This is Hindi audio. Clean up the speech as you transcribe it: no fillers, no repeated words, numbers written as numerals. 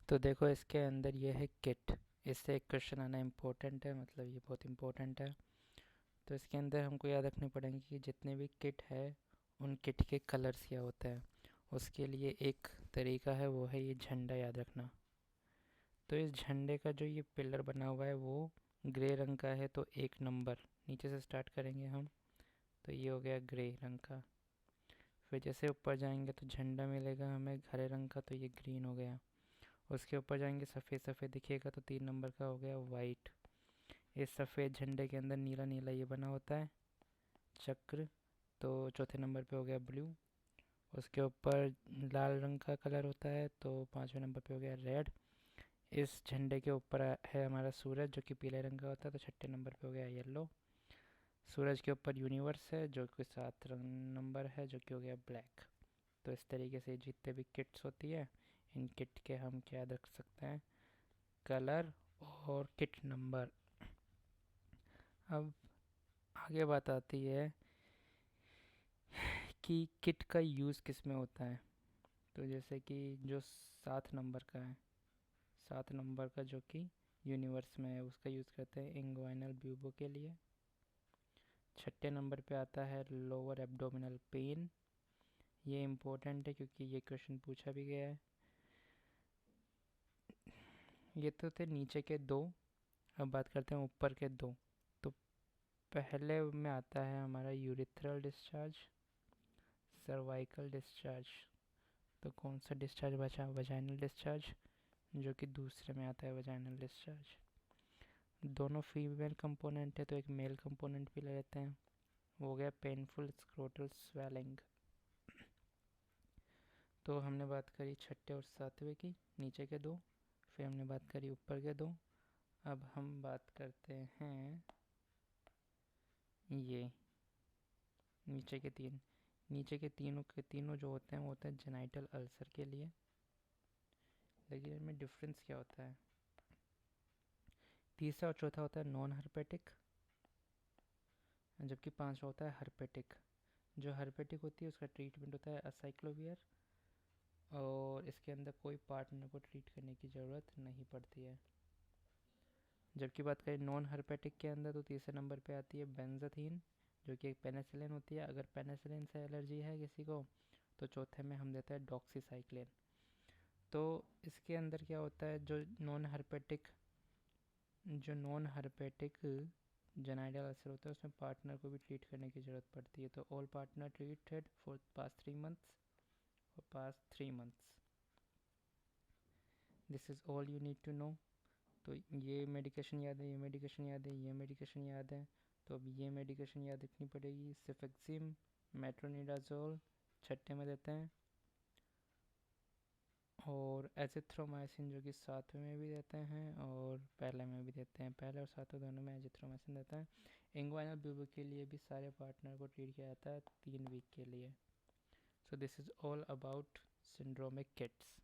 तो देखो इसके अंदर ये है किट। इससे एक क्वेश्चन आना इम्पोर्टेंट है, मतलब ये बहुत इम्पोर्टेंट है। तो इसके अंदर हमको याद रखनी पड़ेंगे कि जितने भी किट है उन किट के कलर्स क्या होते हैं। उसके लिए एक तरीका है, वो है ये झंडा याद रखना। तो इस झंडे का जो ये पिलर बना हुआ है वो ग्रे रंग का है, तो एक नंबर नीचे से स्टार्ट करेंगे हम। तो ये हो गया ग्रे रंग का। फिर जैसे ऊपर जाएंगे तो झंडा मिलेगा हमें हरे रंग का, तो ये ग्रीन हो गया। उसके ऊपर जाएंगे सफ़ेद सफ़ेद दिखेगा, तो 3 नंबर का हो गया वाइट। इस सफ़ेद झंडे के अंदर नीला नीला ये बना होता है चक्र, तो चौथे नंबर पे हो गया ब्लू। उसके ऊपर लाल रंग का कलर होता है, तो 5वें नंबर पे हो गया रेड। इस झंडे के ऊपर है हमारा सूरज जो कि पीले रंग का होता है, तो 6 नंबर पे हो गया येलो। सूरज के ऊपर यूनिवर्स है जो कि 7 नंबर है, जो कि हो गया ब्लैक। तो इस तरीके से जितने भी किट्स होती है, इन किट के हम क्या रख सकते हैं, कलर और किट नंबर। अब आगे बात आती है कि किट का यूज़ किस में होता है। तो जैसे कि जो 7 नंबर का है, 7 नंबर का जो कि यूनिवर्स में है, उसका यूज़ करते हैं इंग्वाइनल ब्यूबो के लिए। 6 नंबर पे आता है लोअर एब्डोमिनल पेन। ये इम्पोर्टेंट है क्योंकि ये क्वेश्चन पूछा भी गया है। ये तो थे नीचे के दो। अब बात करते हैं ऊपर के दो। तो पहले में आता है हमारा यूरिथ्रल डिस्चार्ज, सर्वाइकल डिस्चार्ज। तो कौन सा डिस्चार्ज बचा, वजाइनल डिस्चार्ज, जो कि दूसरे में आता है वजाइनल डिस्चार्ज। दोनों फीमेल कंपोनेंट है, तो एक मेल कंपोनेंट भी ले लेते हैं। वो हो गया पेनफुल स्क्रोटल स्वेलिंग। तो हमने बात करी छठे और सातवें की, नीचे के दो। फिर हमने बात करी ऊपर के दो। अब हम बात करते हैं ये नीचे के तीन। नीचे के तीनों जो होते हैं वो होते हैं जेनाइटल अल्सर के लिए। लेकिन इनमें डिफरेंस क्या होता है, तीसरा और चौथा होता है नॉन हर्पेटिक, जबकि पांचवा होता है हर्पेटिक। जो हर्पेटिक होती है उसका ट्रीटमेंट होता है असाइक्लोवियर, और इसके अंदर कोई पार्टनर को ट्रीट करने की ज़रूरत नहीं पड़ती है। जबकि बात करें नॉन हर्पेटिक के अंदर, तो तीसरे नंबर पे आती है बेंजाथीन, जो कि एक पेनिसिलिन होती है। अगर पेनिसिलिन से एलर्जी है किसी को, तो चौथे में हम देते हैं डॉक्सीसाइक्लिन। तो इसके अंदर क्या होता है, जो नॉन हर्पेटिक जेनाइडल अल्सर होता है उसमें पार्टनर को भी ट्रीट करने की ज़रूरत पड़ती है। तो all partner treated for past 3 months. This is all you need to know. तो ये मेडिकेशन याद है, ये मेडिकेशन याद है, ये मेडिकेशन याद है। तो अब ये मेडिकेशन याद रखनी पड़ेगी, सिफेक्सिम, मेट्रोनिडाजोल छठे में देते हैं, और एजिथ्रोमाइसिन जो कि सातवें में भी देते हैं और पहले में भी देते हैं। पहले और सातवें दोनों में एजिथ्रोमाइसिन देते हैं। इंग्वाइनल ब्यूबो के लिए भी सारे पार्टनर को ट्रीट किया जाता है 3 वीक के लिए। So this is all about syndromic kits.